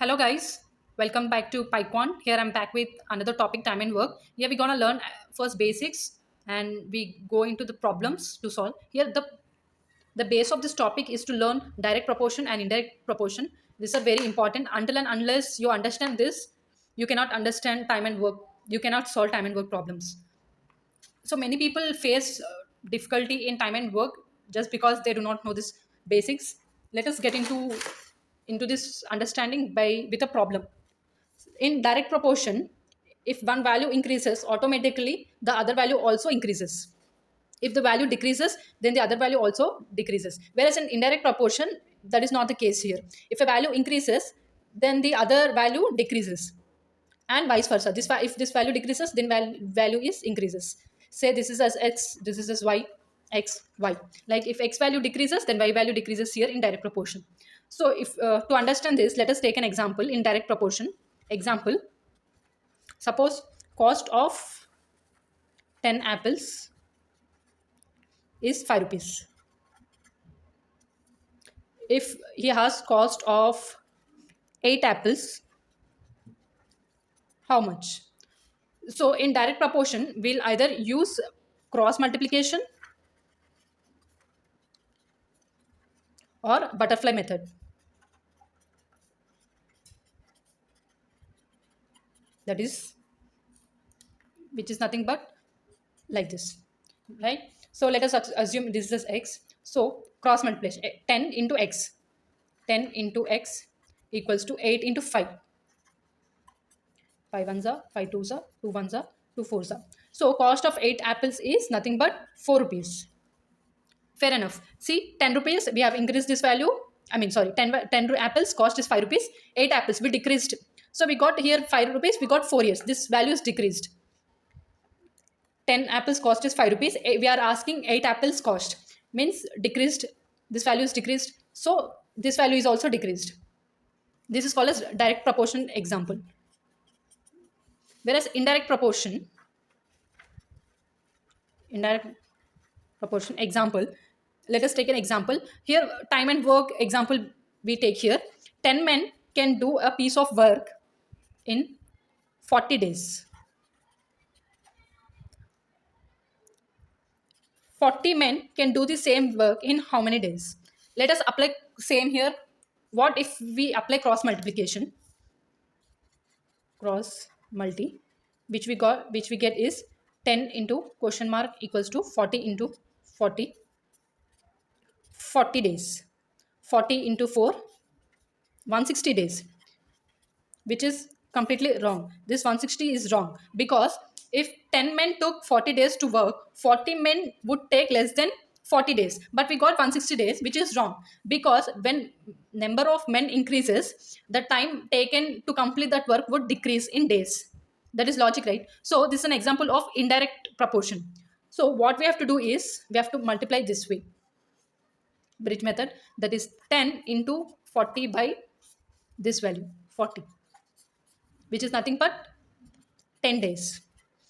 Hello guys, welcome back to PyQuant. Here I'm back with another topic, time and work. Here we're gonna learn first basics and we go into the problems to solve. Here the base of this topic is to learn direct proportion and indirect proportion. These are very important. Until and unless you understand this, you cannot understand time and work. You cannot solve time and work problems. So many people face difficulty in time and work just because they do not know this basics. Let us get into this understanding by with a problem. In direct proportion, if one value increases, automatically the other value also increases. If the value decreases, then the other value also decreases. Whereas in indirect proportion, that is not the case here. If a value increases, then the other value decreases, and vice versa. If this value decreases, then value is increases. Say this is as x, this is as y, x y. Like if x value decreases, then y value decreases here in direct proportion. So if to understand this, let us take an example in direct proportion. Example: suppose cost of 10 apples is 5 rupees. If he has cost of 8 apples, how much? So in direct proportion, we'll either use cross multiplication or butterfly method. That is, which is nothing but like this, right? So let us assume this is x. So cross multiplication, 10 into x, 10 into x equals to 8 into 5. 5 ones are 5 twos are 2 ones are 2 fours are. So cost of 8 apples is nothing but 4 rupees. Fair enough. See, 10 rupees, we have increased this value. I mean, sorry, 10 apples, cost is 5 rupees. 8 apples, we decreased. So we got here 5 rupees, we got 4 years. This value is decreased. 10 apples cost is 5 rupees. We are asking 8 apples cost. Means decreased. This value is decreased. So this value is also decreased. This is called as direct proportion example. Whereas indirect proportion example, let us take an example. Here, time and work example we take here. 10 men can do a piece of work in 40 days. 40 men can do the same work in how many days? Let us apply same here. What if we apply cross multiplication? Cross multi, which we get is 10 into question mark equals to 40 into 40. 40 days. 40 into 4, 160 days, which is completely wrong. This 160 is wrong because if 10 men took 40 days to work, 40 men would take less than 40 days. But we got 160 days, which is wrong because when number of men increases, the time taken to complete that work would decrease in days. That is logic, right? So this is an example of indirect proportion. So what we have to do is we have to multiply this way. Bridge method, that is 10 into 40 by this value 40, which is nothing but 10 days.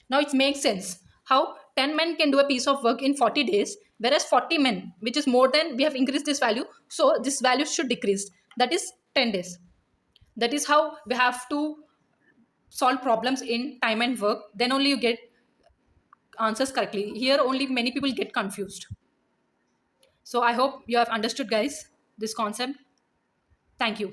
Now it makes sense how 10 men can do a piece of work in 40 days, whereas 40 men, which is more than, we have increased this value, so this value should decrease, that is 10 days. That is how we have to solve problems in time and work, then only you get answers correctly. Here only many people get confused. So I hope you have understood guys this concept. Thank you.